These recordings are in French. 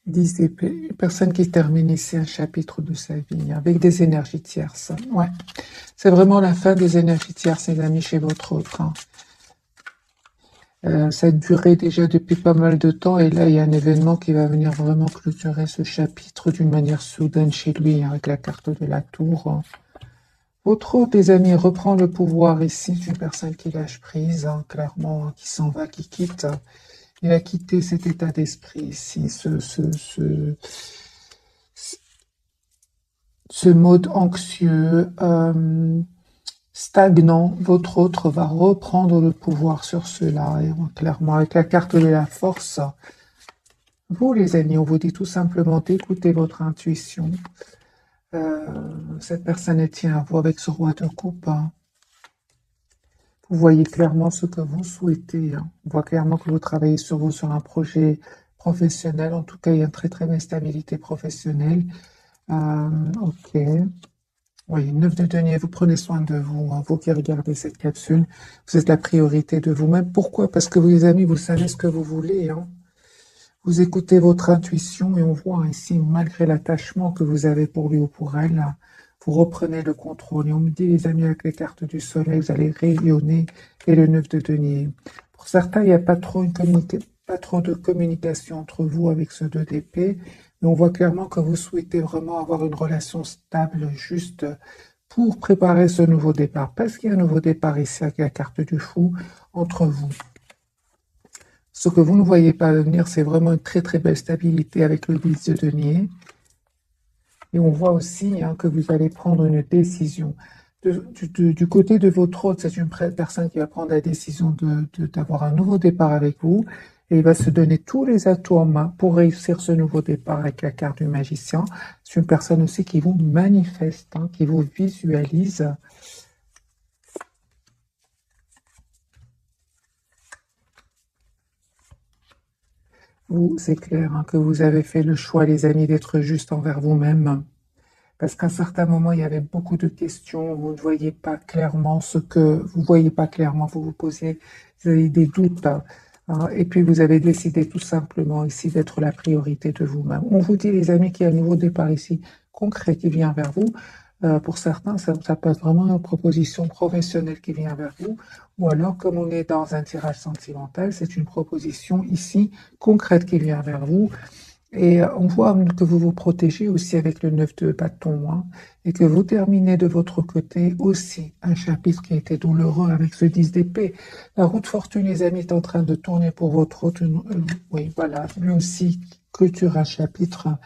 10 épées. Une personne qui termine ici un chapitre de sa vie avec des énergies tierces. Ouais. C'est vraiment la fin des énergies tierces, les amis, chez votre autre, hein. Ça a duré déjà depuis pas mal de temps et là, il y a un événement qui va venir vraiment clôturer ce chapitre d'une manière soudaine chez lui, hein, avec la carte de la tour, hein. Votre autre, les amis, reprend le pouvoir ici. C'est une personne qui lâche prise, hein, clairement, hein, qui s'en va, qui quitte. Il a quitté cet état d'esprit ici, ce mode anxieux, stagnant. Votre autre va reprendre le pouvoir sur cela, et clairement, avec la carte de la force. Vous, les amis, on vous dit tout simplement d'écouter votre intuition. Cette personne tient à vous avec ce roi de coupe, hein. Vous voyez clairement ce que vous souhaitez, hein. On voit clairement que vous travaillez sur vous, sur un projet professionnel. En tout cas, il y a une très très belle stabilité professionnelle. Ok. Oui, 9 de denier, vous prenez soin de vous, hein, vous qui regardez cette capsule. Vous êtes la priorité de vous-même. Pourquoi? Parce que vous, les amis, vous savez ce que vous voulez, hein. Vous écoutez votre intuition et on voit ici, malgré l'attachement que vous avez pour lui ou pour elle, vous reprenez le contrôle. Et on me dit, les amis, avec les cartes du soleil, vous allez rayonner et le 9 de denier. Pour certains, il n'y a pas trop, pas trop de communication entre vous avec ce 2 d'épée, mais on voit clairement que vous souhaitez vraiment avoir une relation stable, juste pour préparer ce nouveau départ. Parce qu'il y a un nouveau départ ici avec la carte du fou entre vous. Ce que vous ne voyez pas venir, c'est vraiment une très très belle stabilité avec le 10 de denier. Et on voit aussi, hein, que vous allez prendre une décision. Du côté de votre hôte, c'est une personne qui va prendre la décision d'avoir un nouveau départ avec vous. Et il va se donner tous les atouts en main pour réussir ce nouveau départ avec la carte du magicien. C'est une personne aussi qui vous manifeste, hein, qui vous visualise. Vous, c'est clair, hein, que vous avez fait le choix, les amis, d'être juste envers vous-même. Parce qu'à un certain moment, il y avait beaucoup de questions, vous ne voyez pas clairement ce que vous voyez pas clairement, vous vous posez, vous avez des doutes, hein, et puis vous avez décidé tout simplement ici d'être la priorité de vous-même. On vous dit, les amis, qu'il y a un nouveau départ ici concret qui vient vers vous. Pour certains, ça peut être vraiment une proposition professionnelle qui vient vers vous, ou alors, comme on est dans un tirage sentimental, c'est une proposition ici concrète qui vient vers vous. Et on voit que vous vous protégez aussi avec le 9 de bâton, hein, et que vous terminez de votre côté aussi un chapitre qui a été douloureux avec ce 10 d'épée. La roue de fortune, les amis, est en train de tourner pour votre autre. Oui, voilà, lui aussi clôture un chapitre.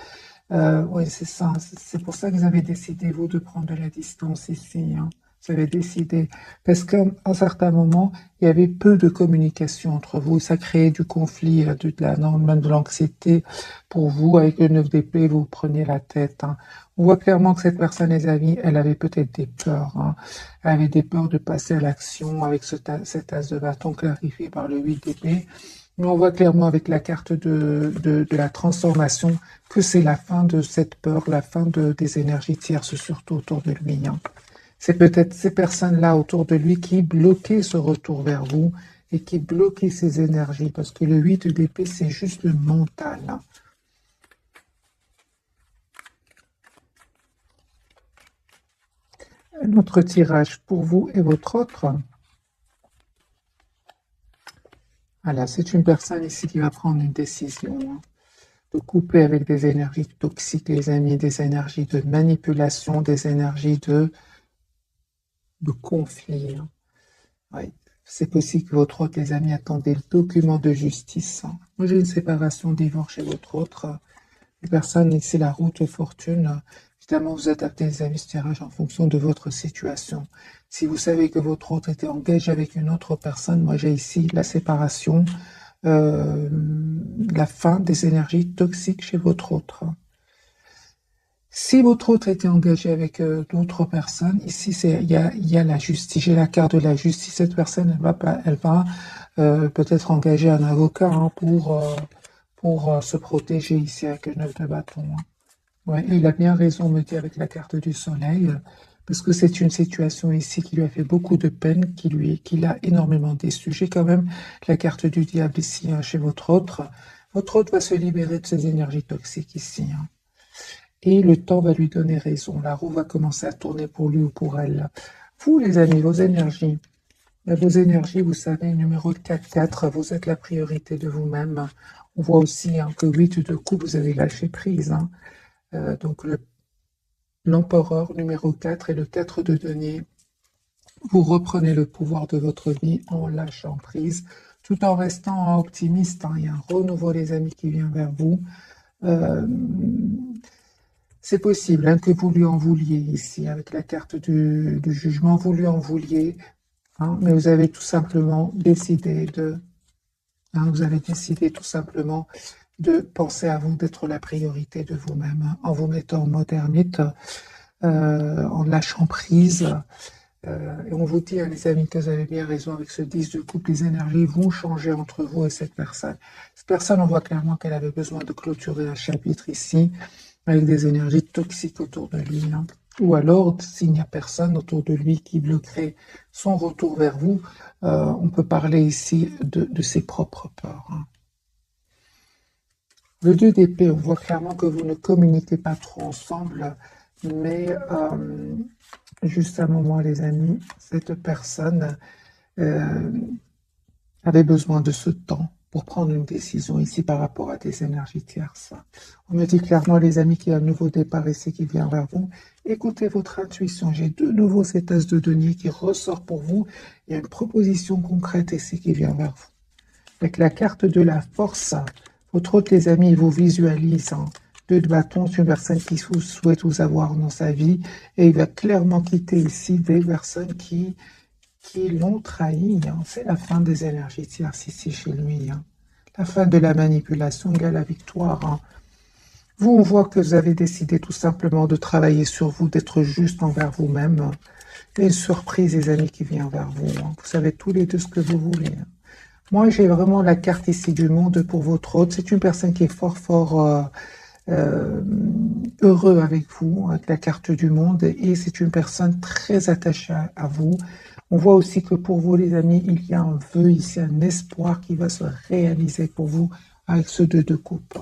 Oui, c'est ça. C'est pour ça que vous avez décidé, vous, de prendre de la distance ici, hein. Vous avez décidé. Parce qu'à un certain moment, il y avait peu de communication entre vous. Ça créait du conflit, même de l'anxiété pour vous. Avec le 9 d'épée, vous prenez la tête, hein. On voit clairement que cette personne, les amis, elle avait peut-être des peurs, hein. Elle avait des peurs de passer à l'action avec cet as de bâton clarifié par le 8 d'épée. Mais on voit clairement avec la carte de la transformation que c'est la fin de cette peur, la fin des énergies tierces, surtout autour de lui, hein. C'est peut-être ces personnes-là autour de lui qui bloquaient ce retour vers vous et qui bloquaient ces énergies, parce que le 8 d'épée, c'est juste le mental, hein. Un autre tirage pour vous et votre autre. Voilà, c'est une personne ici qui va prendre une décision, hein, de couper avec des énergies toxiques, les amis, des énergies de manipulation, des énergies de conflit, hein. Oui. C'est possible que votre autre, les amis, attendez le document de justice, hein. Moi, j'ai une séparation, divorce chez votre autre. Les personnes, c'est la route de fortune. Évidemment, vous adaptez les avis de tirage en fonction de votre situation. Si vous savez que votre autre était engagé avec une autre personne, moi j'ai ici la séparation, euh, la fin des énergies toxiques chez votre autre. Si votre autre était engagé avec d'autres personnes, ici il y a la justice. J'ai la carte de la justice. Cette personne, elle va peut-être engager un avocat, hein, pour se protéger ici avec le 9 de bâton, hein. Ouais, il a bien raison, me dit avec la carte du soleil, parce que c'est une situation ici qui lui a fait beaucoup de peine, qui l'a énormément déçu. J'ai quand même la carte du diable ici, hein, chez votre autre. Votre hôte va se libérer de ces énergies toxiques ici, hein. Et le temps va lui donner raison. La roue va commencer à tourner pour lui ou pour elle. Vous, les amis, vos énergies, vous savez, numéro 4, vous êtes la priorité de vous-même. On voit aussi hein, que 8 de coupe, vous avez lâché prise. Hein. Donc l'empereur numéro 4 et le 4 de denier. Vous reprenez le pouvoir de votre vie en lâchant prise, tout en restant optimiste. Hein. Il y a un renouveau, les amis, qui vient vers vous. C'est possible hein, que vous lui en vouliez ici, avec la carte du jugement, vous lui en vouliez, hein, mais vous avez tout simplement décidé vous avez décidé tout simplement de penser à vous, d'être la priorité de vous-même, hein, en vous mettant en mode ermite, en lâchant prise. Et on vous dit, hein, les amis, que vous avez bien raison avec ce 10 de coupe, les énergies vont changer entre vous et cette personne. Cette personne, on voit clairement qu'elle avait besoin de clôturer un chapitre ici, avec des énergies toxiques autour de lui. Hein. Ou alors, s'il n'y a personne autour de lui qui bloquerait son retour vers vous, on peut parler ici de ses propres peurs. Hein. Le 2 d'épée, on voit clairement que vous ne communiquez pas trop ensemble, mais juste un moment, les amis, cette personne avait besoin de ce temps pour prendre une décision ici par rapport à des énergies tierces. On me dit clairement, les amis, qu'il y a un nouveau départ ici qui vient vers vous. Écoutez votre intuition. J'ai de nouveau cet as de denier qui ressort pour vous. Il y a une proposition concrète ici qui vient vers vous. Avec la carte de la force, votre hôte, les amis, il vous visualise. Hein. 2 de bâton, c'est une personne qui souhaite vous avoir dans sa vie. Et il va clairement quitter ici des personnes qui l'ont trahi. Hein. C'est la fin des énergies tierces ici chez lui. Hein. La fin de la manipulation égale la victoire. Hein. Vous, on voit que vous avez décidé tout simplement de travailler sur vous, d'être juste envers vous-même. Il y a une surprise, les amis, qui vient vers vous. Hein. Vous savez tous les deux ce que vous voulez. Hein. Moi, j'ai vraiment la carte ici du monde pour votre hôte. C'est une personne qui est fort heureux avec vous, avec la carte du monde, et c'est une personne très attachée à vous. On voit aussi que pour vous, les amis, il y a un vœu ici, un espoir qui va se réaliser pour vous avec ce 2 de coupe.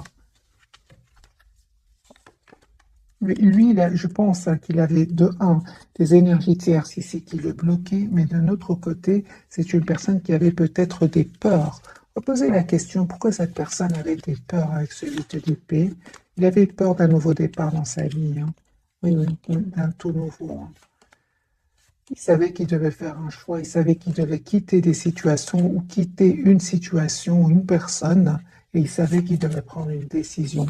Lui, je pense qu'il avait de un des énergies tierces ici qui le bloquaient, mais d'un autre côté, c'est une personne qui avait peut-être des peurs. On va poser la question, pourquoi cette personne avait des peurs avec ce 8 d'épée? Il avait peur d'un nouveau départ dans sa vie. Hein. Oui, d'un tout nouveau. Hein. Il savait qu'il devait faire un choix, il savait qu'il devait quitter des situations ou quitter une situation ou une personne, et il savait qu'il devait prendre une décision.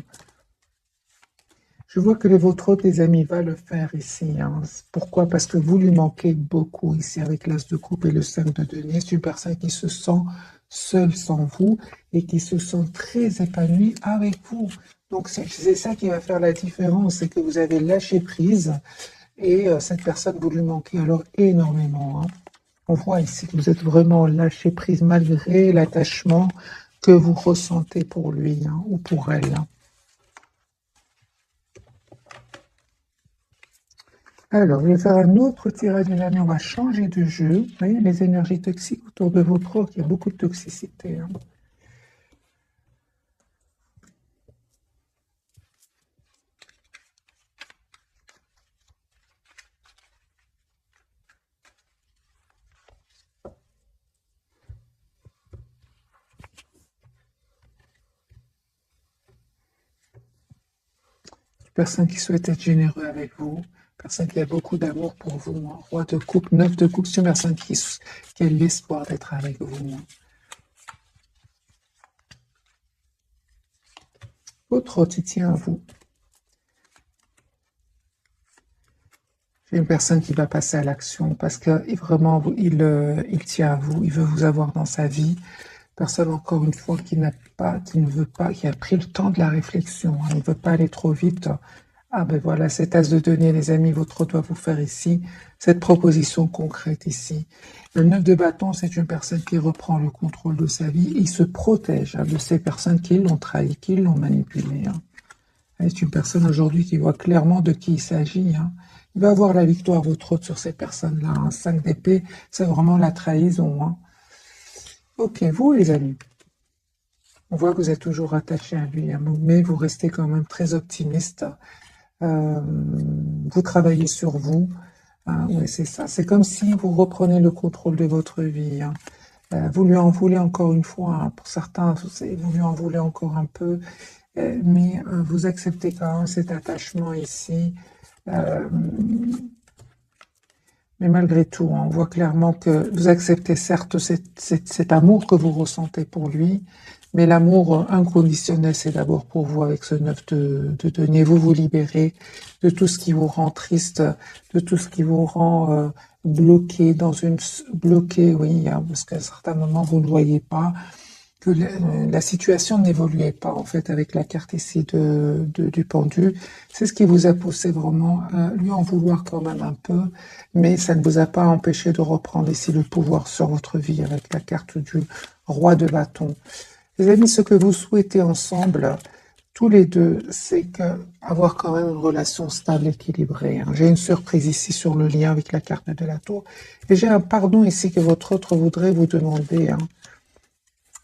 Je vois que votre hôte, les amis, va le faire ici. Hein. Pourquoi? Parce que vous lui manquez beaucoup ici avec l'as de coupe et le 5 de denier. C'est une personne qui se sent seule sans vous et qui se sent très épanouie avec vous. Donc c'est ça qui va faire la différence, c'est que vous avez lâché prise et cette personne, vous lui manquez alors énormément. Hein. On voit ici que vous êtes vraiment lâché prise malgré l'attachement que vous ressentez pour lui hein, ou pour elle. Hein. Alors, je vais faire un autre tirage de l'année. On va changer de jeu. Vous voyez, les énergies toxiques autour de votre orque, il y a beaucoup de toxicité. Hein. Personne qui souhaite être généreux avec vous. Personne qui a beaucoup d'amour pour vous. Hein. Roi de coupe, 9 de coupe, c'est une personne qui a l'espoir d'être avec vous. Hein. Votre hôte, il tient à vous. C'est une personne qui va passer à l'action parce que vraiment, il tient à vous. Il veut vous avoir dans sa vie. Personne, encore une fois, qui ne veut pas, qui a pris le temps de la réflexion. Hein. Il ne veut pas aller trop vite. Ah ben voilà, cet as de denier, les amis, votre hôte doit vous faire ici, cette proposition concrète ici. Le 9 de bâton, c'est une personne qui reprend le contrôle de sa vie. Il se protège hein, de ces personnes qui l'ont trahi, qui l'ont manipulé. Hein. C'est une personne aujourd'hui qui voit clairement de qui il s'agit. Hein. Il va avoir la victoire, votre hôte, sur ces personnes-là. Hein. 5 d'épée, c'est vraiment la trahison. Hein. Ok, vous les amis. On voit que vous êtes toujours attaché à lui, hein, mais vous restez quand même très optimiste. Vous travaillez sur vous. Hein, ouais, c'est ça. C'est comme si vous reprenez le contrôle de votre vie. Hein. Vous lui en voulez encore une fois. Hein, pour certains, vous lui en voulez encore un peu. Mais vous acceptez quand même cet attachement ici. Euh, mais malgré tout, hein, on voit clairement que vous acceptez certes cet amour que vous ressentez pour lui, mais l'amour inconditionnel, c'est d'abord pour vous avec ce 9 de denier. Vous vous libérez de tout ce qui vous rend triste, de tout ce qui vous rend bloqué bloqué, oui, hein, parce qu'à certains moments, vous ne voyez pas que la situation n'évoluait pas en fait avec la carte ici du pendu. C'est ce qui vous a poussé vraiment à lui en vouloir quand même un peu, mais ça ne vous a pas empêché de reprendre ici le pouvoir sur votre vie avec la carte du roi de bâton. Les amis, ce que vous souhaitez ensemble, tous les deux, c'est avoir quand même une relation stable, équilibrée. Hein. J'ai une surprise ici sur le lien avec la carte de la tour, et j'ai un pardon ici que votre autre voudrait vous demander. Hein.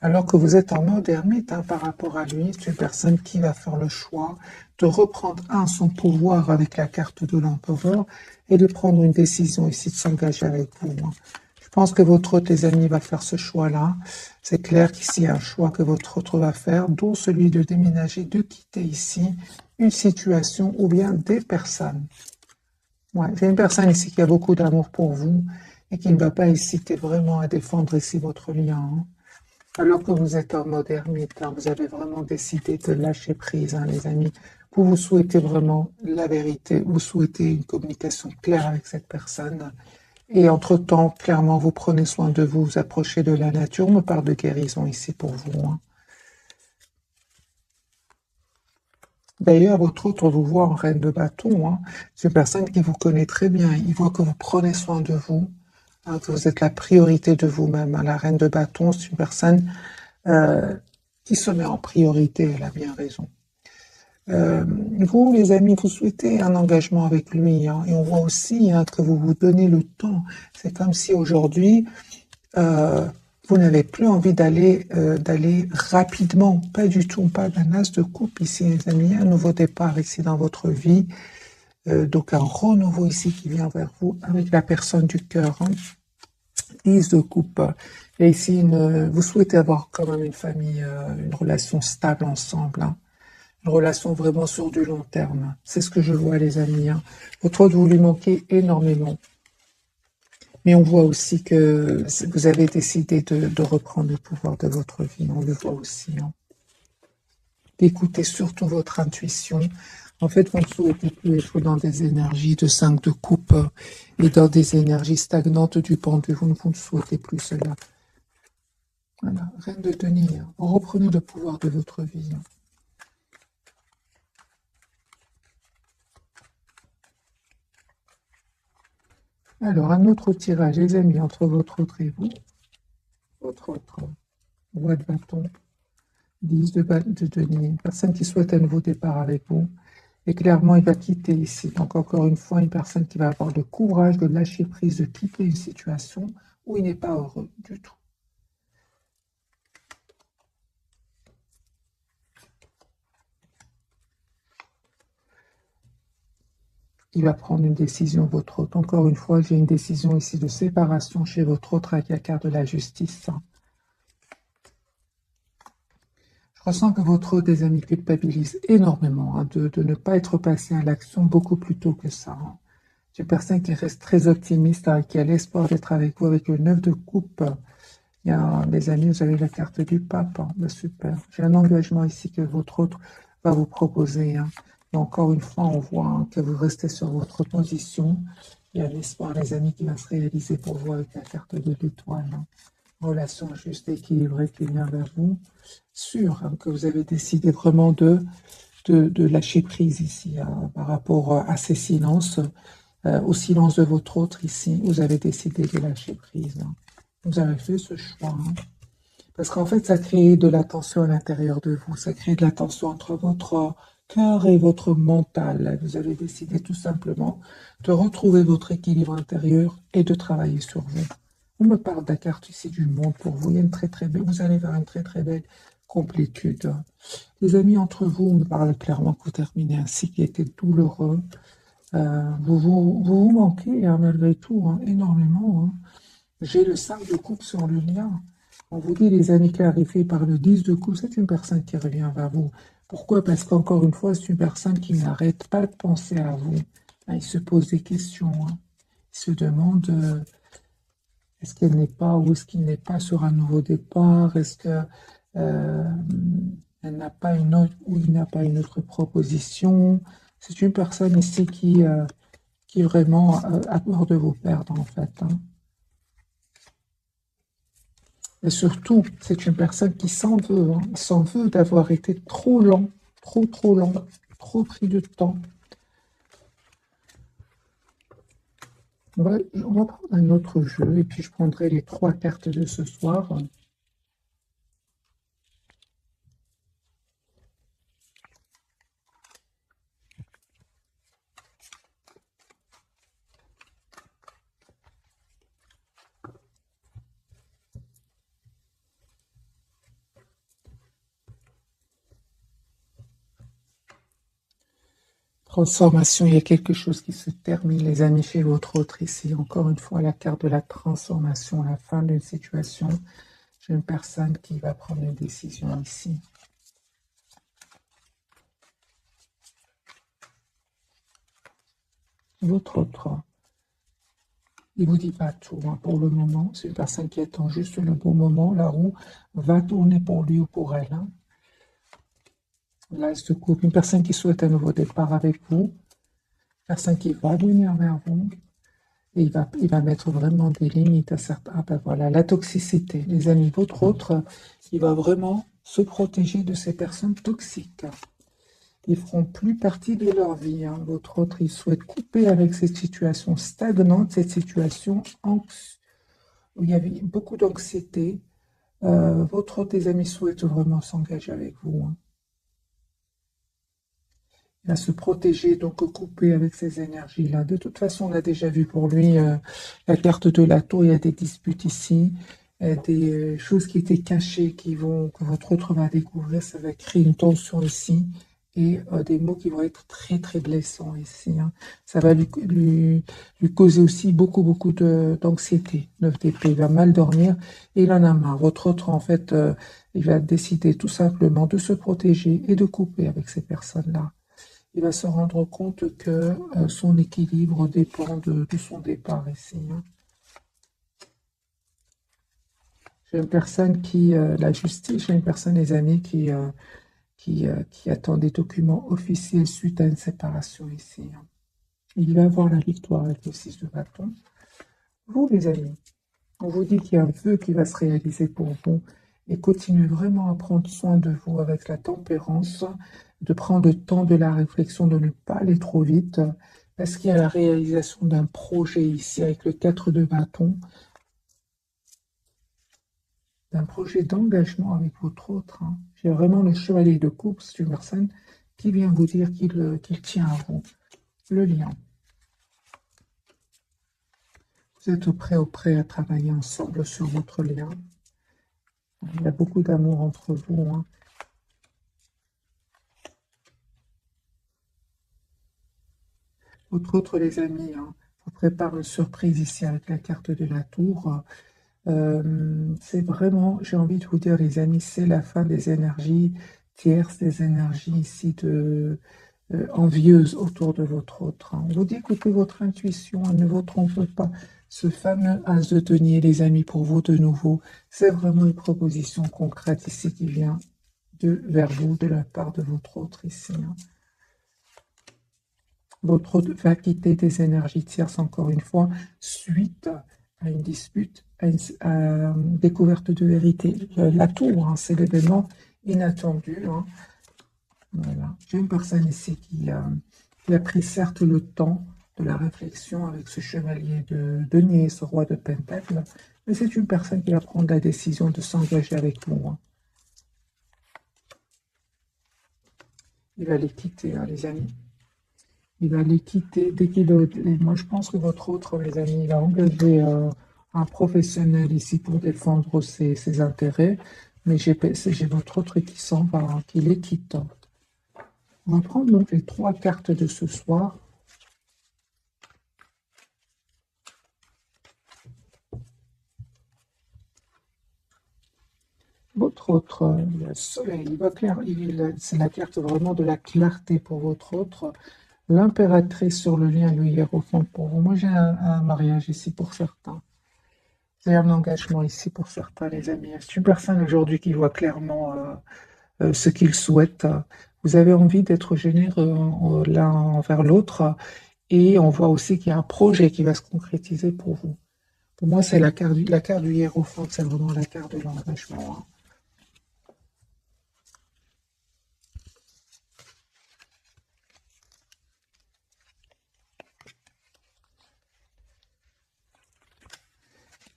Alors que vous êtes en mode ermite hein, par rapport à lui, c'est une personne qui va faire le choix de reprendre son pouvoir avec la carte de l'empereur et de prendre une décision ici de s'engager avec vous. Hein. Je pense que votre autre, les amis, va faire ce choix-là. C'est clair qu'ici, il y a un choix que votre autre va faire, dont celui de déménager, de quitter ici une situation ou bien des personnes. Ouais, j'ai une personne ici qui a beaucoup d'amour pour vous et qui ne va pas hésiter vraiment à défendre ici votre lien. Hein. Alors que vous êtes en mode ermite, hein, vous avez vraiment décidé de lâcher prise, hein, les amis. Vous souhaitez vraiment la vérité, vous souhaitez une communication claire avec cette personne. Et entre-temps, clairement, vous prenez soin de vous, vous approchez de la nature. On me parle de guérison ici pour vous. Hein. D'ailleurs, votre autre vous voit en reine de bâton. Hein. C'est une personne qui vous connaît très bien. Il voit que vous prenez soin de vous, hein, que vous êtes la priorité de vous-même. Hein. La reine de bâton, c'est une personne qui se met en priorité, elle a bien raison. Vous, les amis, vous souhaitez un engagement avec lui, hein, et on voit aussi hein, que vous vous donnez le temps. C'est comme si aujourd'hui, vous n'avez plus envie d'aller rapidement, pas du tout, pas d'un as de coupe ici, les amis, un nouveau départ ici dans votre vie, donc un renouveau ici qui vient vers vous avec la personne du cœur. Hein. 10 de coupe. Et ici, vous souhaitez avoir quand même une famille, une relation stable ensemble. Hein. Une relation vraiment sur du long terme. C'est ce que je vois, les amis. Hein. Votre autre, vous lui manquez énormément. Mais on voit aussi que vous avez décidé de reprendre le pouvoir de votre vie. On le voit aussi. Hein. Écoutez surtout votre intuition. En fait, vous ne souhaitez plus être dans des énergies de 5 de coupe et dans des énergies stagnantes du pendu. Vous ne souhaitez plus cela. Voilà, reine de denier. Vous reprenez le pouvoir de votre vie. Alors, un autre tirage, les amis, entre votre autre et vous. Votre autre, roi de bâton, 10 de denier. Une personne qui souhaite un nouveau départ avec vous. Et clairement, il va quitter ici. Donc, encore une fois, une personne qui va avoir le courage de lâcher prise, de quitter une situation où il n'est pas heureux du tout. Il va prendre une décision, votre autre. Encore une fois, j'ai une décision ici de séparation chez votre autre avec la carte de la justice. Je ressens que votre autre, des amis, culpabilise énormément hein, de ne pas être passé à l'action beaucoup plus tôt que ça. Hein. C'est une personne qui reste très optimiste, hein, qui a l'espoir d'être avec vous avec le 9 de coupe. Il y a, les amis, vous avez la carte du pape. Hein. Ben, super. J'ai un engagement ici que votre autre va vous proposer. Hein. Et encore une fois, on voit hein, que vous restez sur votre position. Il y a l'espoir, les amis, qui va se réaliser pour vous avec la carte de l'étoile. Hein. Relation juste équilibrée qui vient vers vous. Sûr hein, que vous avez décidé vraiment de lâcher prise ici hein, par rapport à ces silences. Au silence de votre autre ici, vous avez décidé de lâcher prise. Hein. Vous avez fait ce choix. Hein. Parce qu'en fait, ça crée de la tension à l'intérieur de vous. Ça crée de la tension entre votre cœur et votre mental. Vous avez décidé tout simplement de retrouver votre équilibre intérieur et de travailler sur vous. On me parle de la carte ici du monde pour vous. Il y a une très très belle, vous allez vers une très très belle complétude. Les amis, entre vous, on me parle clairement que vous terminez un cycle qui était douloureux. Vous manquez, hein, malgré tout, hein, énormément. Hein. J'ai le 5 de coupe sur le lien. On vous dit les amis clarifiés par le 10 de coupe, c'est une personne qui revient vers vous. Pourquoi? Parce qu'encore une fois, c'est une personne qui n'arrête pas de penser à vous. Hein, il se pose des questions. Hein. Il se demande est-ce qu'elle n'est pas ou est-ce qu'il n'est pas sur un nouveau départ? Est-ce que elle n'a pas une autre ou il n'a pas une autre proposition? C'est une personne ici qui vraiment a peur de vous perdre en fait. Hein. Et surtout, c'est une personne qui s'en veut. Hein. Il s'en veut d'avoir été trop lent, trop lent, trop pris de temps. On va prendre un autre jeu et puis je prendrai les 3 cartes de ce soir. Transformation, il y a quelque chose qui se termine, les amis, chez votre autre ici. Encore une fois, la carte de la transformation, la fin d'une situation. J'ai une personne qui va prendre une décision ici. Votre autre, il ne vous dit pas tout hein, pour le moment. C'est une personne qui attend juste le bon moment. La roue va tourner pour lui ou pour elle. Hein. Là, ce couple, une personne qui souhaite un nouveau départ avec vous. Une personne qui va venir vers vous. Et il va mettre vraiment des limites à certains. Ah ben voilà, la toxicité. Les amis, votre autre, il va vraiment se protéger de ces personnes toxiques. Ils ne feront plus partie de leur vie. Hein. Votre autre, il souhaite couper avec cette situation stagnante, cette situation où il y avait beaucoup d'anxiété. Votre autre, des amis, souhaite vraiment s'engager avec vous. Hein. Il va se protéger, donc couper avec ces énergies-là. De toute façon, on a déjà vu pour lui la carte de la tour. Il y a des disputes ici, des choses qui étaient cachées que votre autre va découvrir. Ça va créer une tension ici. Et des mots qui vont être très blessants ici. Hein. Ça va lui causer aussi beaucoup d'anxiété. 9 d'épée, il va mal dormir et il en a marre. Votre autre, en fait, il va décider tout simplement de se protéger et de couper avec ces personnes-là. Il va se rendre compte que son équilibre dépend de son départ ici. Hein. J'ai une personne la justice, j'ai une personne, les amis, qui attend des documents officiels suite à une séparation ici. Hein. Il va avoir la victoire avec le 6 de bâton. Vous, les amis, on vous dit qu'il y a un vœu qui va se réaliser pour vous et continuez vraiment à prendre soin de vous avec la tempérance, de prendre le temps de la réflexion, de ne pas aller trop vite, parce qu'il y a la réalisation d'un projet ici avec le 4 de bâton, d'un projet d'engagement avec votre autre. Hein. J'ai vraiment le chevalier de coupe, c'est une personne qui vient vous dire qu'il tient à vous. Le lion. Vous êtes prêt à travailler ensemble sur votre lien. Il y a beaucoup d'amour entre vous. Hein. Votre autre, les amis, hein, vous prépare une surprise ici avec la carte de la tour. C'est vraiment, j'ai envie de vous dire, les amis, c'est la fin des énergies tierces, des énergies ici envieuses autour de votre autre. Hein. On vous dit, écoutez votre intuition, ne vous trompez pas. Ce fameux as de denier, les amis, pour vous de nouveau, c'est vraiment une proposition concrète ici qui vient vers vous, de la part de votre autre ici. Hein. Votre autre va quitter des énergies tierces, encore une fois, suite à une dispute, à une découverte de vérité. La tour, hein, c'est l'événement inattendu. Hein. Voilà. J'ai une personne ici qui a pris certes le temps de la réflexion avec ce chevalier de denier, ce roi de pentacle, mais c'est une personne qui va prendre la décision de s'engager avec vous. Hein. Il va les quitter, hein, les amis. Il va les quitter dès qu'il est... Moi, je pense que votre autre, les amis, il a engagé un professionnel ici pour défendre ses intérêts. Mais j'ai votre autre qui s'en va, hein, qui les quitte. On va prendre donc les 3 cartes de ce soir. Votre autre, le soleil, il va clair, c'est la carte vraiment de la clarté pour votre autre. L'impératrice sur le lien, le hiérophant pour vous. Moi, j'ai un mariage ici pour certains. J'ai un engagement ici pour certains, les amis. C'est une personne aujourd'hui qui voit clairement ce qu'il souhaite. Vous avez envie d'être généreux l'un envers l'autre. Et on voit aussi qu'il y a un projet qui va se concrétiser pour vous. Pour moi, c'est la carte du hiérophant, c'est vraiment la carte de l'engagement, hein.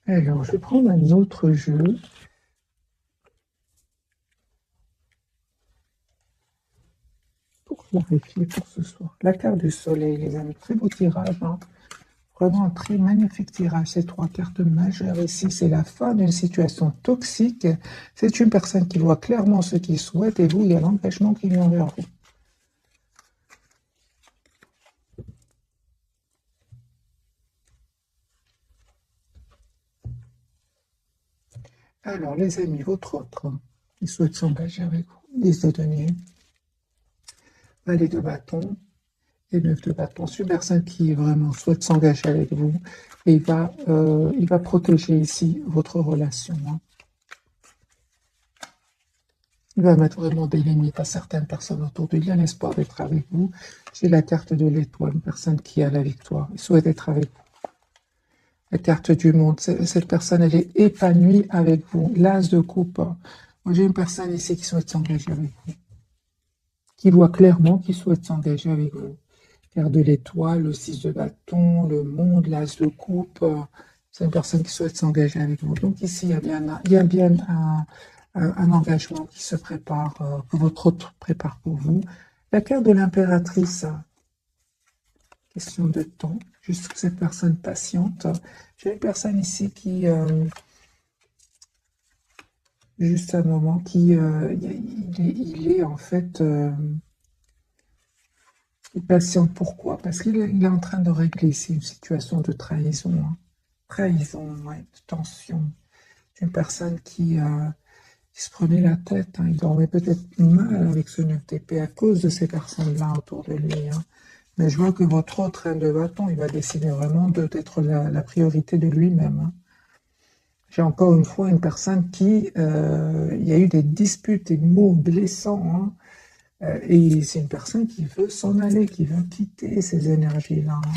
Alors, je vais prendre un autre jeu. Pour clarifier pour ce soir. La carte du soleil, les amis. Très beau tirage, hein. Vraiment un très magnifique tirage. Ces 3 cartes majeures ici, c'est la fin d'une situation toxique. C'est une personne qui voit clairement ce qu'il souhaite et vous, il y a l'engagement qui vient vers vous. Alors, les amis, votre autre, qui souhaite s'engager avec vous, 10 de denier, valet de bâton et 9 de bâton. C'est une personne qui vraiment souhaite s'engager avec vous et il va protéger ici votre relation, hein. Il va mettre vraiment des limites à certaines personnes autour de lui. Il a l'espoir d'être avec vous. J'ai la carte de l'étoile, une personne qui a la victoire. Il souhaite être avec vous. La carte du monde, cette personne, elle est épanouie avec vous. L'as de coupe. Moi, j'ai une personne ici qui souhaite s'engager avec vous. Qui voit clairement qu'il souhaite s'engager avec vous. Carte de l'étoile, le 6 de bâton, le monde, l'as de coupe. C'est une personne qui souhaite s'engager avec vous. Donc ici, il y a bien un engagement qui se prépare, que votre autre prépare pour vous. La carte de l'impératrice, question de temps, juste que cette personne patiente. J'ai une personne ici qui, juste un moment, qui, il est en fait patiente. Pourquoi? Parce qu'il est en train de régler ici une situation de trahison, hein. Trahison, ouais, de tension. Une personne qui se prenait la tête, hein. Il dormait peut-être mal avec ce 9 d'épée à cause de ces personnes-là autour de lui, hein. Mais je vois que votre autre reine de bâton, il va décider vraiment d'être la priorité de lui-même, hein. J'ai encore une fois une personne qui, il y a eu des disputes, des mots blessants, hein. Et c'est une personne qui veut s'en aller, qui veut quitter ces énergies-là, hein.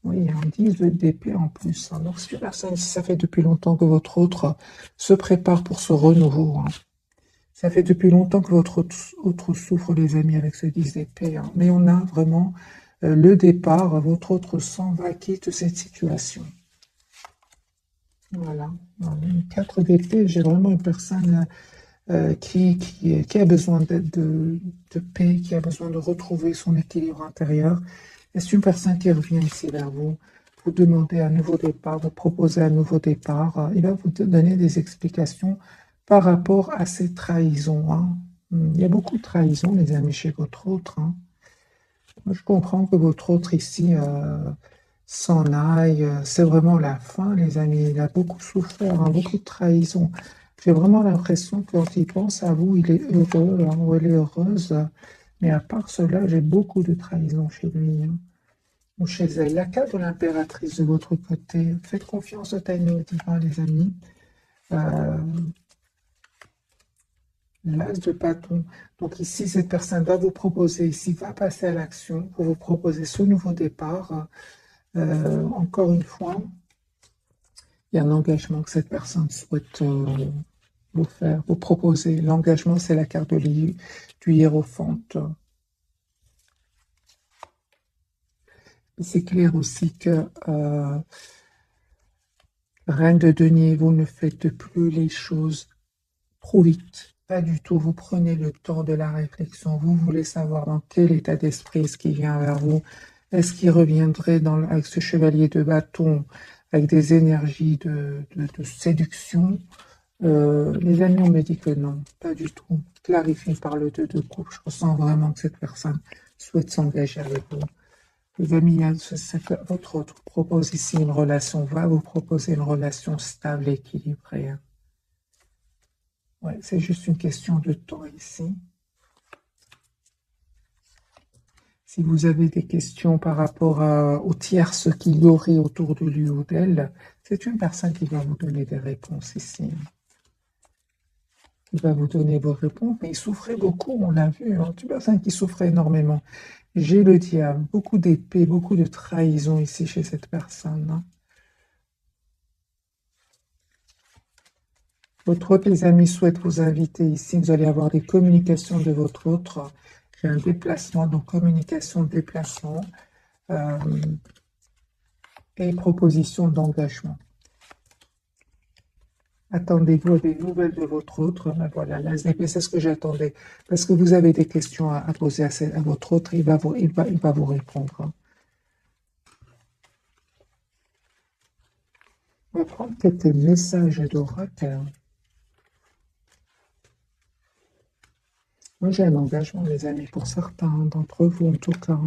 Oui, il y a un 10 d'épée en plus, hein. Donc, c'est une personne, si ça fait depuis longtemps que votre autre se prépare pour ce renouveau, hein. Ça fait depuis longtemps que votre autre souffre, les amis, avec ce 10 d'épée, hein. Mais on a vraiment le départ. Votre autre s'en va, quitte cette situation. Voilà. 4 d'épée, j'ai vraiment une personne qui a besoin de paix, qui a besoin de retrouver son équilibre intérieur. Et c'est une personne qui revient ici vers vous, vous demander un nouveau départ, vous proposer un nouveau départ. Il va vous donner des explications par rapport à ces trahisons, hein. Il y a beaucoup de trahisons, les amis, chez votre autre, hein. Moi, je comprends que votre autre ici s'en aille. C'est vraiment la fin, les amis. Il a beaucoup souffert, hein, beaucoup de trahisons. J'ai vraiment l'impression que quand il pense à vous, il est heureux, hein, ou elle est heureuse. Mais à part cela, j'ai beaucoup de trahisons chez lui, hein, ou chez elle. La carte de l'impératrice de votre côté. Faites confiance au timing divin, les amis. L'as de bâton. Donc ici, cette personne va vous proposer, ici, va passer à l'action pour vous proposer ce nouveau départ. Encore une fois, il y a un engagement que cette personne souhaite vous faire, vous proposer. L'engagement, c'est la carte du hiérophant. C'est clair aussi que reine de denier, vous ne faites plus les choses trop vite. Pas du tout. Vous prenez le temps de la réflexion. Vous voulez savoir dans quel état d'esprit est-ce qu'il vient vers vous. Est-ce qu'il reviendrait avec ce chevalier de bâton, avec des énergies de séduction, Les amis, on me dit que non, pas du tout. Clarifié par le 2 de coupe, je ressens vraiment que cette personne souhaite s'engager avec vous. Les amis, votre autre propose ici une relation, va vous proposer une relation stable, équilibrée. Hein. Ouais, c'est juste une question de temps ici. Si vous avez des questions par rapport aux tierces qu'il y aurait autour de lui ou d'elle, c'est une personne qui va vous donner des réponses ici. Qui va vous donner vos réponses, mais il souffrait beaucoup, on l'a vu, hein, c'est une personne qui souffrait énormément. J'ai le diable, beaucoup d'épée, beaucoup de trahison ici chez cette personne. Hein. Votre autre, les amis, souhaite vous inviter ici. Vous allez avoir des communications de votre autre. J'ai un déplacement, donc communication, déplacement et proposition d'engagement. Attendez-vous à des nouvelles de votre autre. Ben voilà, l'as d'épée, c'est ce que j'attendais. Parce que vous avez des questions à poser à votre autre, il va vous répondre. Hein. On va prendre quelques messages d'oracle. Moi, j'ai un engagement, les amis, pour certains d'entre vous, en tout cas.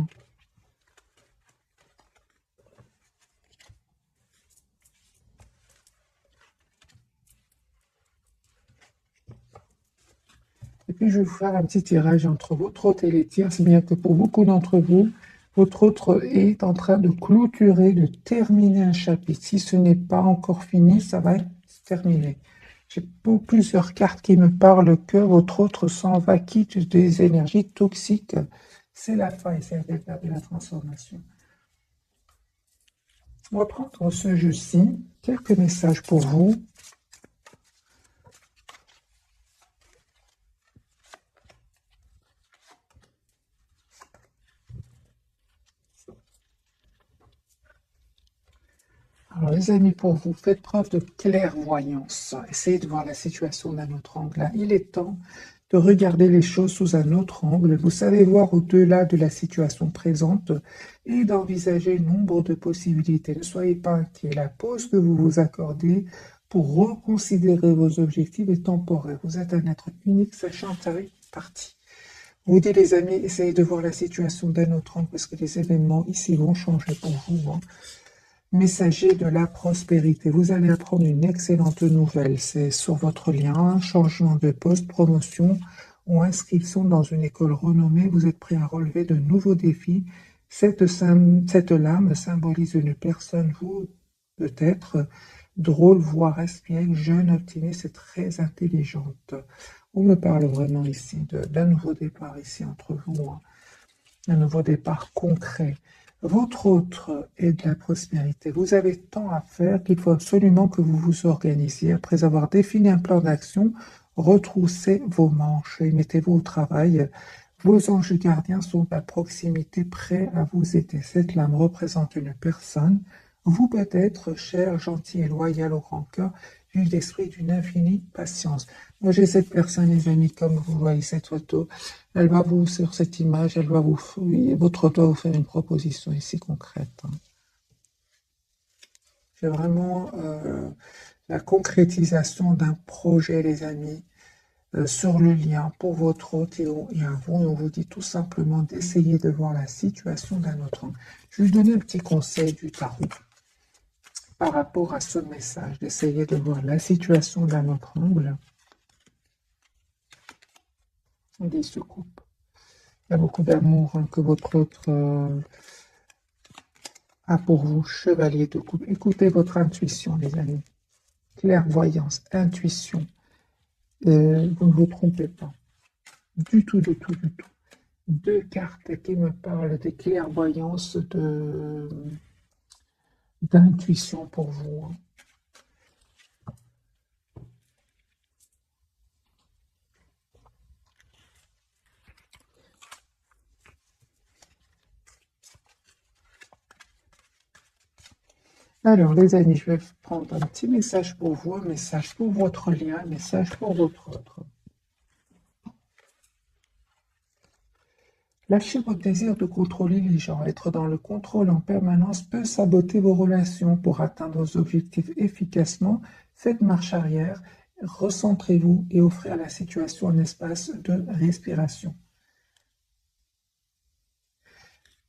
Et puis, je vais vous faire un petit tirage entre votre autre et les tiers, si bien que pour beaucoup d'entre vous, votre autre est en train de clôturer, de terminer un chapitre. Si ce n'est pas encore fini, ça va être terminé. J'ai plusieurs cartes qui me parlent que votre autre s'en va, quitte des énergies toxiques. C'est la fin et c'est l'étape de la transformation. On va prendre ce jeu-ci. Quelques messages pour vous. Alors les amis, pour vous, faites preuve de clairvoyance. Essayez de voir la situation d'un autre angle. Il est temps de regarder les choses sous un autre angle. Vous savez voir au-delà de la situation présente et d'envisager nombre de possibilités. Ne soyez pas inquiets. La pause que vous vous accordez pour reconsidérer vos objectifs est temporaire. Vous êtes un être unique, sachant que ça est parti. Vous dites les amis, essayez de voir la situation d'un autre angle parce que les événements ici vont changer pour vous. Hein. Messager de la prospérité. Vous allez apprendre une excellente nouvelle. C'est sur votre lien, changement de poste, promotion ou inscription dans une école renommée. Vous êtes prêt à relever de nouveaux défis. Cette lame symbolise une personne, vous, peut-être, drôle, voire espiègle, jeune, optimiste et très intelligente. On me parle vraiment ici d'un nouveau départ ici entre vous. Hein. Un nouveau départ concret. Votre autre est de la prospérité. Vous avez tant à faire qu'il faut absolument que vous vous organisiez. Après avoir défini un plan d'action, retroussez vos manches et mettez-vous au travail. Vos anges gardiens sont à proximité, prêts à vous aider. Cette lame représente une personne. Vous peut-être, cher, gentil et loyal au grand cœur, vivre d'esprit d'une infinie patience. Moi, j'ai cette personne, les amis, comme vous voyez cette photo. Elle va vous, sur cette image, elle va vous, votre autre va vous faire une proposition ici concrète. Hein. C'est vraiment la concrétisation d'un projet, les amis, sur le lien pour votre hôte et à vous. Et on vous dit tout simplement d'essayer de voir la situation d'un autre angle. Je vais vous donner un petit conseil du tarot par rapport à ce message, d'essayer de voir la situation d'un autre angle. Il se coupe. Il y a beaucoup d'amour hein, que votre autre a pour vous, chevalier de coupe. Écoutez votre intuition, les amis. Clairvoyance, intuition. Vous ne vous trompez pas. Du tout, du tout, du tout. Deux cartes qui me parlent des clairvoyances d'intuition pour vous. Hein. Alors, les amis, je vais prendre un petit message pour vous, un message pour votre lien, un message pour votre autre. Lâchez votre désir de contrôler les gens. Être dans le contrôle en permanence peut saboter vos relations. Pour atteindre vos objectifs efficacement, faites marche arrière Recentrez-vous et offrez à la situation un espace de respiration.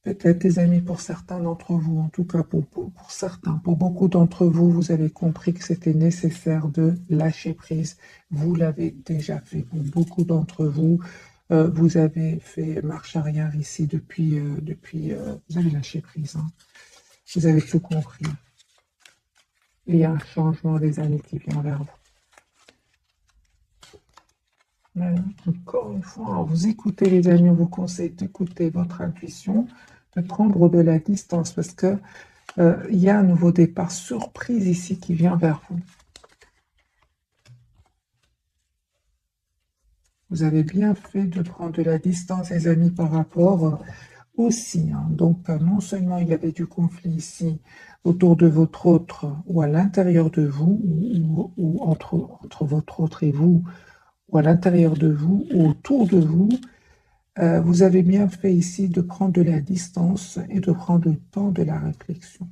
Peut-être, les amis, pour certains d'entre vous, en tout cas pour certains, pour beaucoup d'entre vous, vous avez compris que c'était nécessaire de lâcher prise. Vous l'avez déjà fait. Pour beaucoup d'entre vous, vous avez fait marche arrière ici vous avez lâché prise. Hein. Vous avez tout compris. Il y a un changement des années qui vient vers vous. Mais encore une fois, vous écoutez les amis, on vous conseille d'écouter votre intuition, de prendre de la distance parce que il y a un nouveau départ surprise ici qui vient vers vous. Vous avez bien fait de prendre de la distance, les amis, par rapport aussi. Hein. Donc, non seulement il y avait du conflit ici autour de votre autre ou à l'intérieur de vous, ou entre votre autre et vous, ou à l'intérieur de vous, ou autour de vous, vous avez bien fait ici de prendre de la distance et de prendre le temps de la réflexion.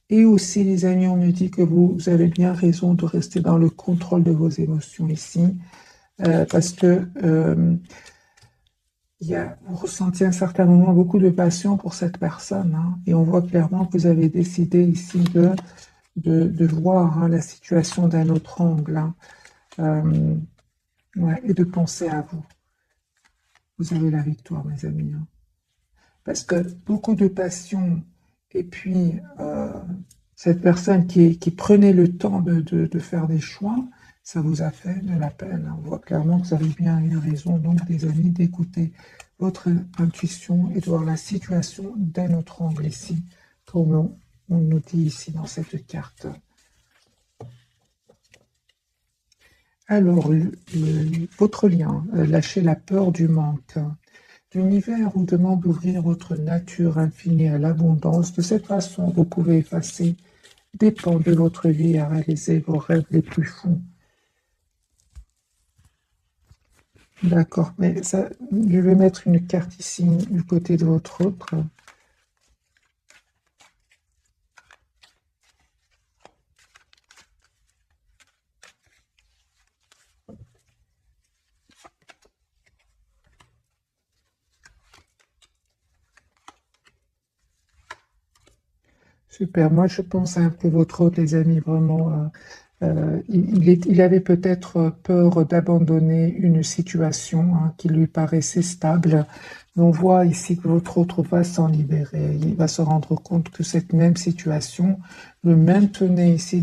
Et aussi, les amis, on me dit que vous avez bien raison de rester dans le contrôle de vos émotions ici, parce que vous ressentiez à un certain moment beaucoup de passion pour cette personne, hein, et on voit clairement que vous avez décidé ici de voir hein, la situation d'un autre angle, hein, ouais, et de penser à vous. Vous avez la victoire, mes amis. Hein. Parce que beaucoup de passion, et puis cette personne qui prenait le temps de faire des choix, ça vous a fait de la peine. Hein. On voit clairement que vous avez bien eu raison, donc, des amis, d'écouter votre intuition et de voir la situation d'un autre angle ici, comme on nous dit ici dans cette carte. Alors, votre lien, lâchez la peur du manque. L'univers vous demande d'ouvrir votre nature infinie à l'abondance. De cette façon, vous pouvez effacer des pans de votre vie à réaliser vos rêves les plus fous. D'accord, mais ça, je vais mettre une carte ici du côté de votre autre. Super, moi je pense un peu votre autre, les amis, vraiment. Il avait peut-être peur d'abandonner une situation hein, qui lui paraissait stable. Mais on voit ici que votre autre va s'en libérer. Il va se rendre compte que cette même situation le maintenait ici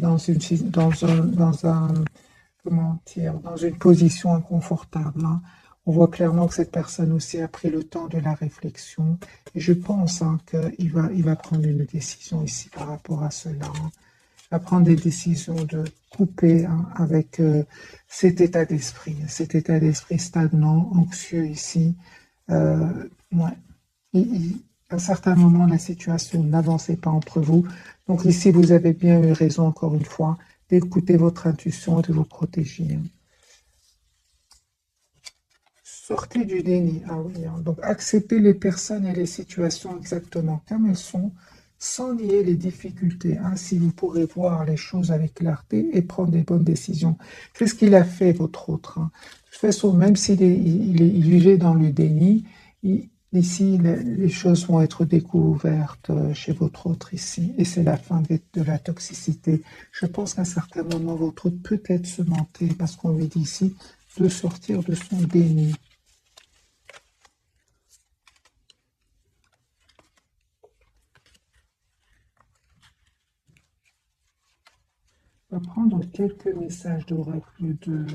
comment dire, dans une position inconfortable. Hein. On voit clairement que cette personne aussi a pris le temps de la réflexion. Et je pense hein, il va prendre une décision ici par rapport à cela. Hein. Il va prendre des décisions de couper hein, avec cet état d'esprit stagnant, anxieux ici. Ouais. À un certain moment, la situation n'avançait pas entre vous. Donc ici, vous avez bien eu raison, encore une fois, d'écouter votre intuition et de vous protéger. Hein. Sortez du déni. Ah oui, hein. Donc acceptez les personnes et les situations exactement comme elles sont, sans nier les difficultés. Ainsi, vous pourrez voir les choses avec clarté et prendre des bonnes décisions. C'est ce qu'il a fait, votre autre. Hein. De toute façon, même s'il il vivait dans le déni, ici, les choses vont être découvertes chez votre autre ici. Et c'est la fin de la toxicité. Je pense qu'à un certain moment, votre autre peut être se mentir, parce qu'on lui dit ici de sortir de son déni. On va prendre quelques messages d'oracle de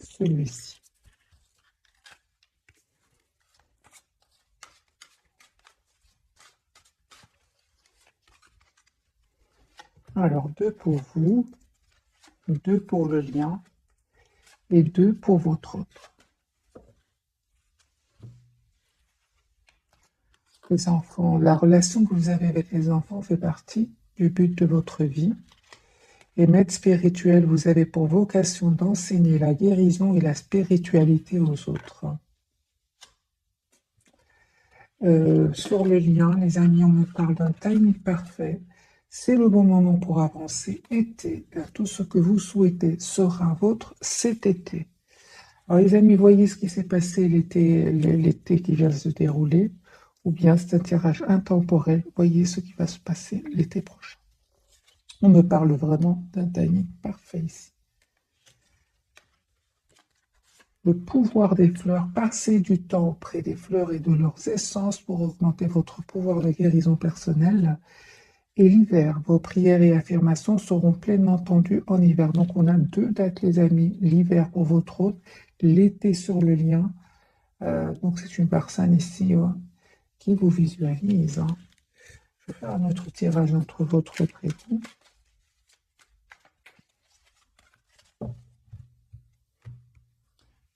celui-ci. Alors, 2 pour vous, 2 pour le lien et 2 pour votre autre. Les enfants, la relation que vous avez avec les enfants fait partie du but de votre vie. Et maître spirituel, vous avez pour vocation d'enseigner la guérison et la spiritualité aux autres. Sur le lien, les amis, on me parle d'un timing parfait. C'est le bon moment pour avancer. Été, tout ce que vous souhaitez sera vôtre cet été. Alors les amis, voyez ce qui s'est passé l'été qui vient de se dérouler, ou bien c'est un tirage intemporel. Voyez ce qui va se passer l'été prochain. On me parle vraiment d'un timing parfait ici. Le pouvoir des fleurs, passez du temps auprès des fleurs et de leurs essences pour augmenter votre pouvoir de guérison personnelle. Et l'hiver, vos prières et affirmations seront pleinement entendues en hiver. Donc on a deux dates les amis, l'hiver pour votre hôte, l'été sur le lien. Donc c'est une personne ici qui vous visualise. Je vais faire un autre tirage entre votre autre et vous.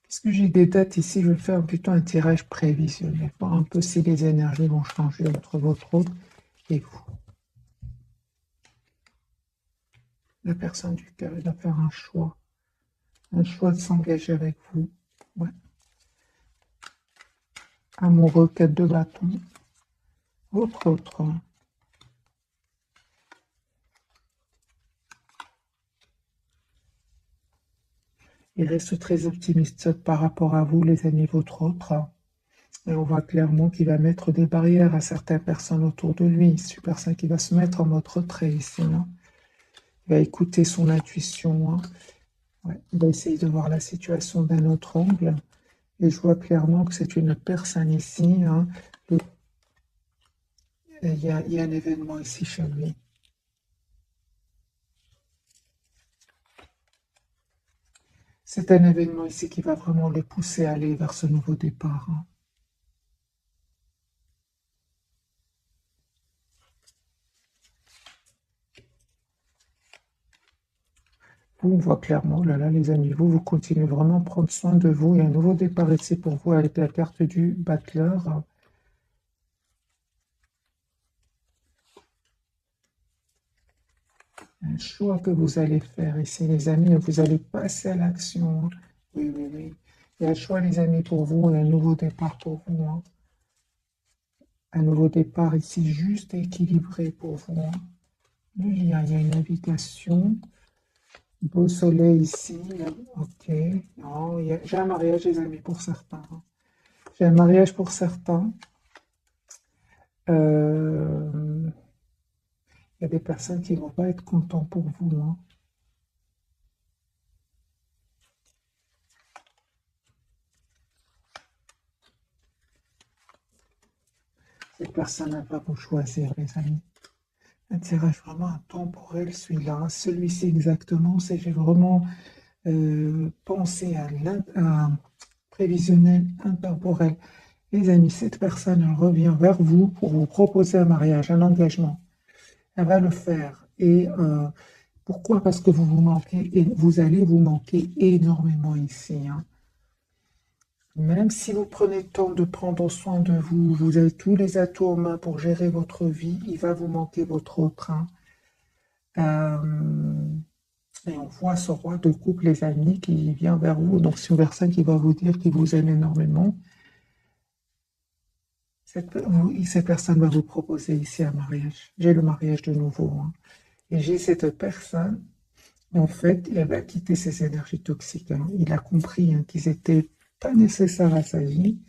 Puisque j'ai des dates ici, je vais faire plutôt un tirage prévisionnel, voir un peu si les énergies vont changer entre votre autre et vous. La personne du cœur, il va faire un choix de s'engager avec vous. Ouais. Amoureux, 4 de bâton. Votre autre. Il reste très optimiste par rapport à vous, les amis, votre autre. Et on voit clairement qu'il va mettre des barrières à certaines personnes autour de lui. C'est une personne qui va se mettre en mode retrait ici. Il va écouter son intuition. Ouais. Il va essayer de voir la situation d'un autre angle. Et je vois clairement que c'est une personne ici. Il y a un événement ici chez lui. C'est un événement ici qui va vraiment le pousser à aller vers ce nouveau départ. Vous, on voit clairement, oh là là, les amis, vous continuez vraiment à prendre soin de vous. Il y a un nouveau départ ici pour vous avec la carte du battleur. Un choix que vous allez faire ici, les amis, vous allez passer à l'action. Oui, oui, oui. Il y a un choix, les amis, pour vous et un nouveau départ pour vous. Un nouveau départ ici, juste et équilibré pour vous. Le lien, il y a une invitation. Beau soleil ici. Ok. Non, j'ai un mariage, les amis, pour certains. J'ai un mariage pour certains. Il y a des personnes qui ne vont pas être contentes pour vous. Cette personne va vous choisir, les amis. Un tirage vraiment intemporel, celui-là. Celui-ci exactement, c'est j'ai vraiment pensé à un prévisionnel intemporel. Les amis, cette personne elle revient vers vous pour vous proposer un mariage, un engagement. Elle va le faire. Et pourquoi? Parce que vous vous manquez et vous allez vous manquer énormément ici. Même si vous prenez le temps de prendre soin de vous, vous avez tous les atouts en main pour gérer votre vie, il va vous manquer votre autre. Et on voit ce roi de coupe, les amis, qui vient vers vous. Donc c'est une personne qui va vous dire qu'il vous aime énormément. Cette personne va vous proposer ici un mariage. J'ai le mariage de nouveau. Et j'ai cette personne, en fait, elle va quitter ses énergies toxiques. Il a compris qu'ils n'étaient pas nécessaires à sa vie.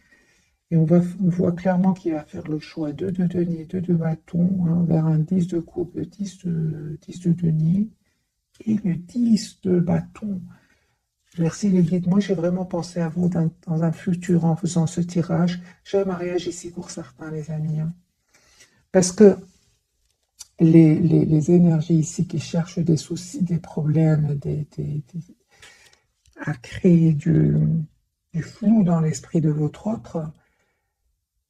Et on voit clairement qu'il va faire le choix de denier, de bâton, vers un 10 de coupe, le 10 de denier et le 10 de bâton. Merci les guides. Moi, j'ai vraiment pensé à vous dans un futur en faisant ce tirage. J'ai un mariage ici pour certains, les amis. Parce que les énergies ici qui cherchent des soucis, des problèmes, à créer du flou dans l'esprit de votre autre,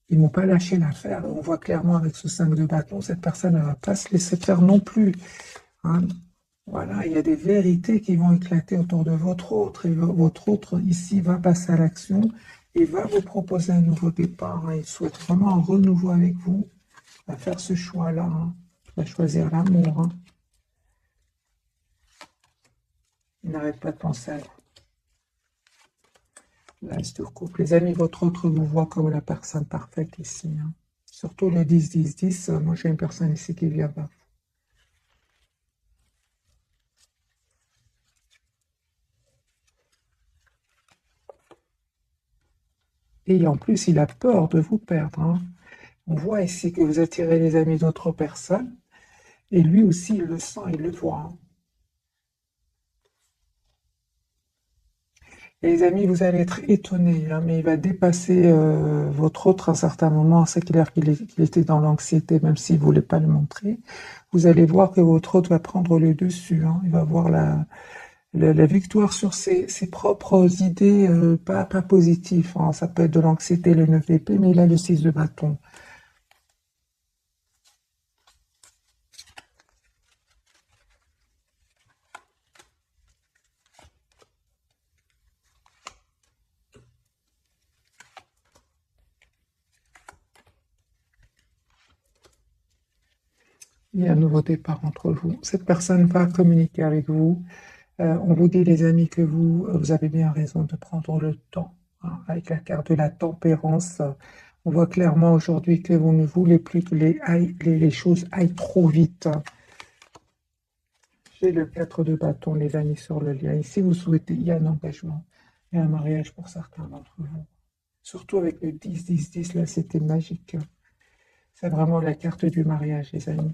ils n'ont pas lâché l'affaire. On voit clairement avec ce 5 de bâton, cette personne ne va pas se laisser faire non plus. Voilà, il y a des vérités qui vont éclater autour de votre autre. Et votre autre, ici, va passer à l'action et va vous proposer un nouveau départ. Il souhaite vraiment un renouveau avec vous. Il va faire ce choix-là. Il va choisir l'amour. Il n'arrête pas de penser à vous. L'As de couple. Les amis, votre autre vous voit comme la personne parfaite ici. Surtout le 10-10-10. Moi, j'ai une personne ici qui vient vers vous. Et en plus, il a peur de vous perdre, hein. On voit ici que vous attirez les amis d'autres personnes. Et lui aussi, il le sent, il le voit, hein. Et les amis, vous allez être étonnés, hein, mais il va dépasser votre autre à un certain moment. C'est clair qu'il était dans l'anxiété, même s'il ne voulait pas le montrer. Vous allez voir que votre autre va prendre le dessus, hein. Il va voir la victoire sur ses propres idées, pas positives, hein. Ça peut être de l'anxiété, le 9 d'épée, mais il a le 6 de bâton. Il y a un nouveau départ entre vous. Cette personne va communiquer avec vous. On vous dit, les amis, que vous avez bien raison de prendre le temps, hein. Avec la carte de la tempérance, on voit clairement aujourd'hui que vous ne voulez plus que les choses aillent trop vite. J'ai le 4 de bâton, les amis, sur le lien. Ici, vous souhaitez, il y a un engagement, il y a un mariage pour certains d'entre vous. Surtout avec le 10, 10, 10, là, c'était magique. C'est vraiment la carte du mariage, les amis.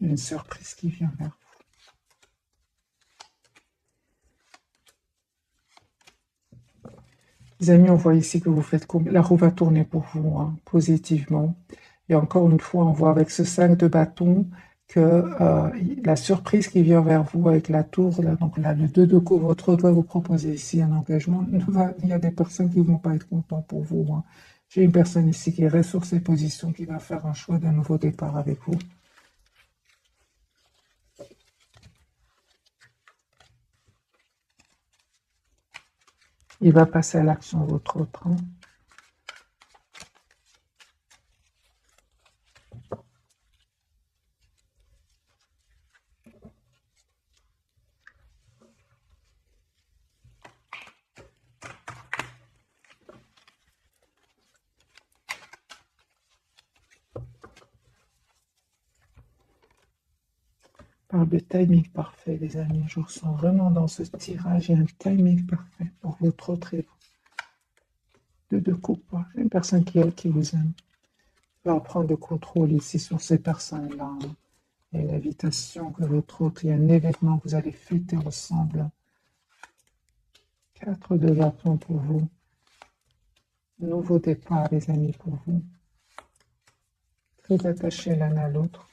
Une surprise qui vient vers vous. Les amis, on voit ici que vous faites comme la roue va tourner pour vous, hein, positivement. Et encore une fois, on voit avec ce 5 de bâton que la surprise qui vient vers vous avec la tour, là, donc là, le 2 de coupe, votre autre va vous proposer ici un engagement. Il y a des personnes qui ne vont pas être contentes pour vous, hein. J'ai une personne ici qui reste sur ses positions, qui va faire un choix d'un nouveau départ avec vous. Il va passer à l'action, votre autre, hein. Parle de timing parfait, les amis. Je ressens vraiment dans ce tirage, il y a un timing parfait pour votre autre et vous. De coupe, hein. Une personne qui vous aime va prendre le contrôle ici sur ces personnes-là, hein. Et l'invitation que votre autre, il y a un événement que vous allez fêter ensemble. 4 de bâton pour vous. Nouveau départ, les amis, pour vous. Très attachés l'un à l'autre.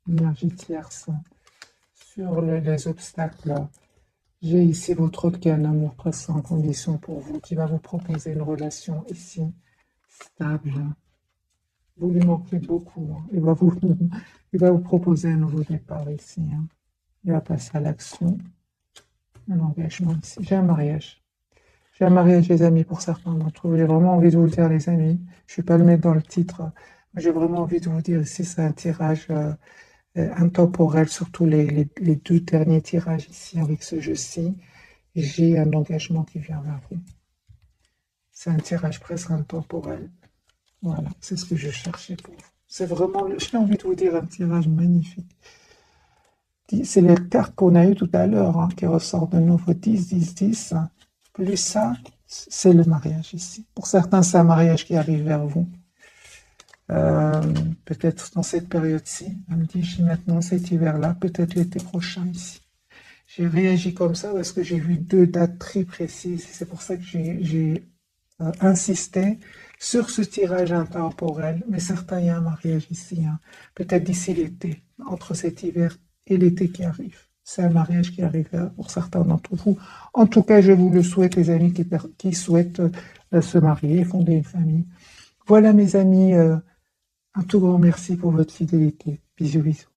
Énergie tierce sur les obstacles. J'ai ici votre autre qui a un amour presque sans condition pour vous, qui va vous proposer une relation ici stable. Vous lui manquez beaucoup, hein. Il va vous proposer un nouveau départ ici, hein. Il va passer à l'action, un engagement ici. J'ai un mariage. J'ai un mariage, les amis, pour certains d'entre vous. J'ai vraiment envie de vous le dire, les amis. Je ne vais pas le mettre dans le titre. J'ai vraiment envie de vous dire ici, c'est un tirage intemporel, surtout les 2 derniers tirages ici avec ce jeu-ci. J'ai un engagement qui vient vers vous. C'est un tirage presque intemporel. Voilà, c'est ce que je cherchais pour vous. C'est vraiment, j'ai envie de vous dire, un tirage magnifique. C'est les cartes qu'on a eues tout à l'heure, hein, qui ressortent de nouveau 10, 10, 10. Plus ça, c'est le mariage ici. Pour certains, c'est un mariage qui arrive vers vous. Peut-être dans cette période-ci, elle me dit, j'ai maintenant cet hiver-là, peut-être l'été prochain ici. J'ai réagi comme ça parce que j'ai vu 2 dates très précises. C'est pour ça que j'ai insisté sur ce tirage intemporel. Mais certains, il y a un mariage ici, hein. Peut-être d'ici l'été, entre cet hiver et l'été qui arrive. C'est un mariage qui arrive pour certains d'entre vous. En tout cas, je vous le souhaite, les amis qui souhaitent se marier, fonder une famille. Voilà, mes amis, un tout grand merci pour votre fidélité. Bisous, bisous.